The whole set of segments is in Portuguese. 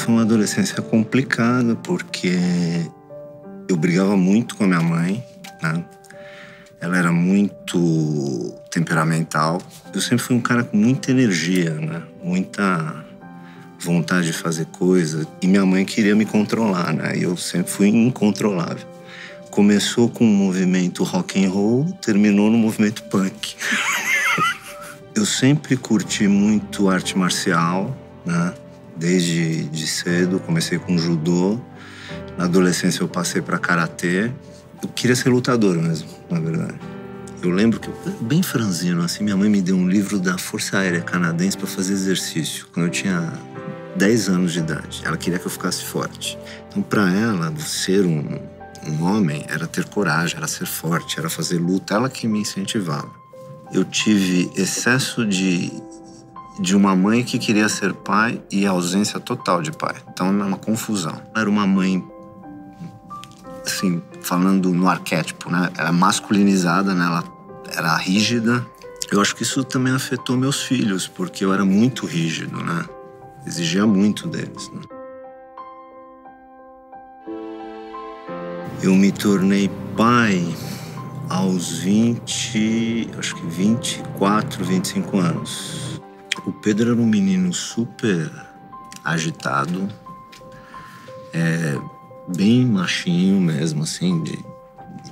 foi uma adolescência complicada, porque eu brigava muito com a minha mãe, né? Ela era muito temperamental. Eu sempre fui um cara com muita energia, né? Muita vontade de fazer coisa. E minha mãe queria me controlar, né? E eu sempre fui incontrolável. Começou com um movimento rock and roll, terminou no movimento punk. Eu sempre curti muito arte marcial, né? Desde cedo, comecei com judô. Na adolescência eu passei para karatê. Eu queria ser lutador mesmo, na verdade. Eu lembro que, bem franzino, assim, minha mãe me deu um livro da Força Aérea Canadense para fazer exercício, quando eu tinha 10 anos de idade. Ela queria que eu ficasse forte. Então, para ela, ser um homem era ter coragem, era ser forte, era fazer luta. Ela que me incentivava. Eu tive excesso de uma mãe que queria ser pai e ausência total de pai. Então, é uma confusão. Era uma mãe, assim, falando no arquétipo, né? Ela é masculinizada, né? Ela era rígida. Eu acho que isso também afetou meus filhos, porque eu era muito rígido, né? Exigia muito deles, né? Eu me tornei pai aos 24, 25 anos. O Pedro era um menino super agitado, bem machinho mesmo, assim,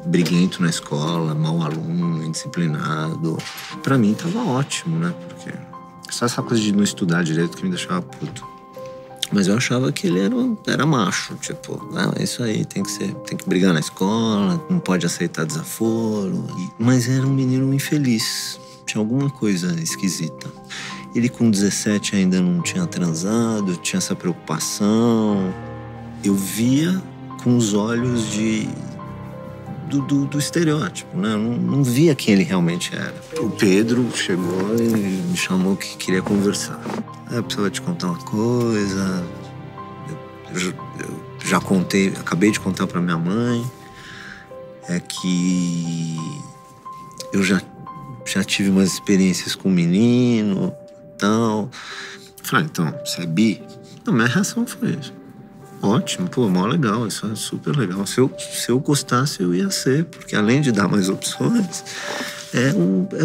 briguento na escola, mau aluno, indisciplinado. Pra mim tava ótimo, né? Porque só essa coisa de não estudar direito que me deixava puto. Mas eu achava que ele era macho, tipo, é isso aí, tem que brigar na escola, não pode aceitar desaforo. Mas era um menino infeliz, tinha alguma coisa esquisita. Ele com 17 ainda não tinha transado, tinha essa preocupação. Eu via com os olhos do estereótipo, né? Eu não via quem ele realmente era. O Pedro chegou e me chamou que queria conversar. Eu precisava te contar uma coisa. Eu já contei, acabei de contar para minha mãe. É que eu já tive umas experiências com um menino e tal. Falei, então, você é bi? Não, minha reação foi isso. Ótimo, pô, mó legal, isso é super legal. Se eu gostasse, eu ia ser, porque além de dar mais opções, é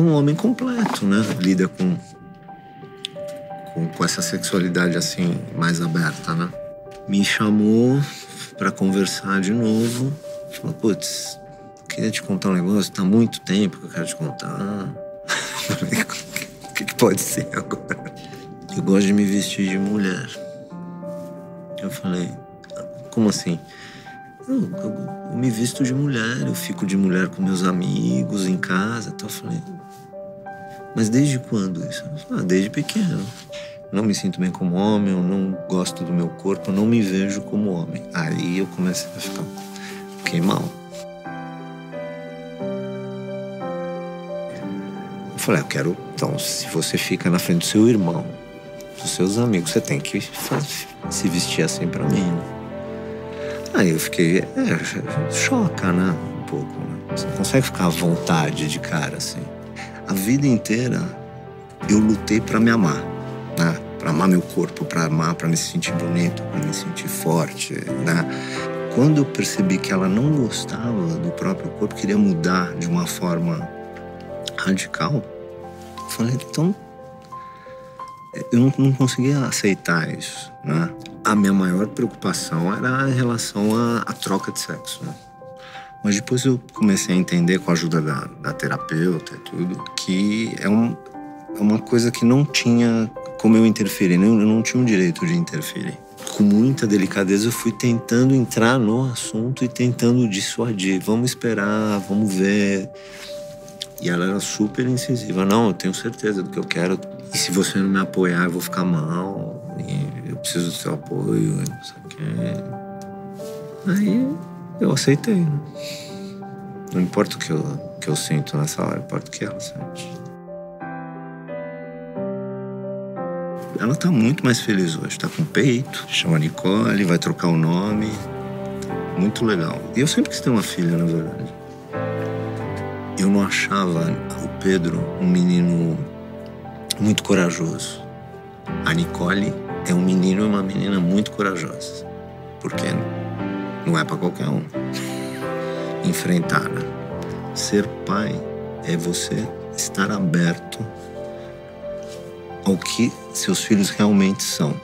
um homem completo, né? Lida com essa sexualidade assim, mais aberta, né? Me chamou pra conversar de novo. Falou, putz, queria te contar um negócio, tá há muito tempo que eu quero te contar. O que pode ser agora? Eu gosto de me vestir de mulher. Eu falei, como assim? Eu me visto de mulher, eu fico de mulher com meus amigos em casa. Então eu falei, mas desde quando isso? Desde pequeno. Não me sinto bem como homem, eu não gosto do meu corpo, eu não me vejo como homem. Aí eu comecei a fiquei mal. Eu falei, eu quero, então, se você fica na frente do seu irmão, dos seus amigos, você tem que se vestir assim pra mim, né? Aí eu fiquei, choca, né? Um pouco, né? Você não consegue ficar à vontade de cara, assim. A vida inteira eu lutei pra me amar, né? Pra amar meu corpo, pra me sentir bonito, pra me sentir forte, né? Quando eu percebi que ela não gostava do próprio corpo, queria mudar de uma forma radical, eu falei, então, eu não conseguia aceitar isso, né? A minha maior preocupação era em relação à troca de sexo, né? Mas depois eu comecei a entender, com a ajuda da terapeuta e tudo, que é uma coisa que não tinha como eu interferir, eu não tinha o direito de interferir. Com muita delicadeza eu fui tentando entrar no assunto e tentando dissuadir. Vamos esperar, vamos ver. E ela era super incisiva. Não, eu tenho certeza do que eu quero. E se você não me apoiar, eu vou ficar mal. E eu preciso do seu apoio, não sei o quê. Aí eu aceitei, né? Não importa o que eu sinto nessa hora, importa o que ela sente. Ela tá muito mais feliz hoje, tá com peito, chama Nicole, vai trocar o nome. Muito legal. E eu sempre quis ter uma filha, na verdade. Eu não achava o Pedro um menino muito corajoso. A Nicole é um menino e uma menina muito corajosos. Porque não é para qualquer um enfrentar, né? Ser pai é você estar aberto ao que seus filhos realmente são.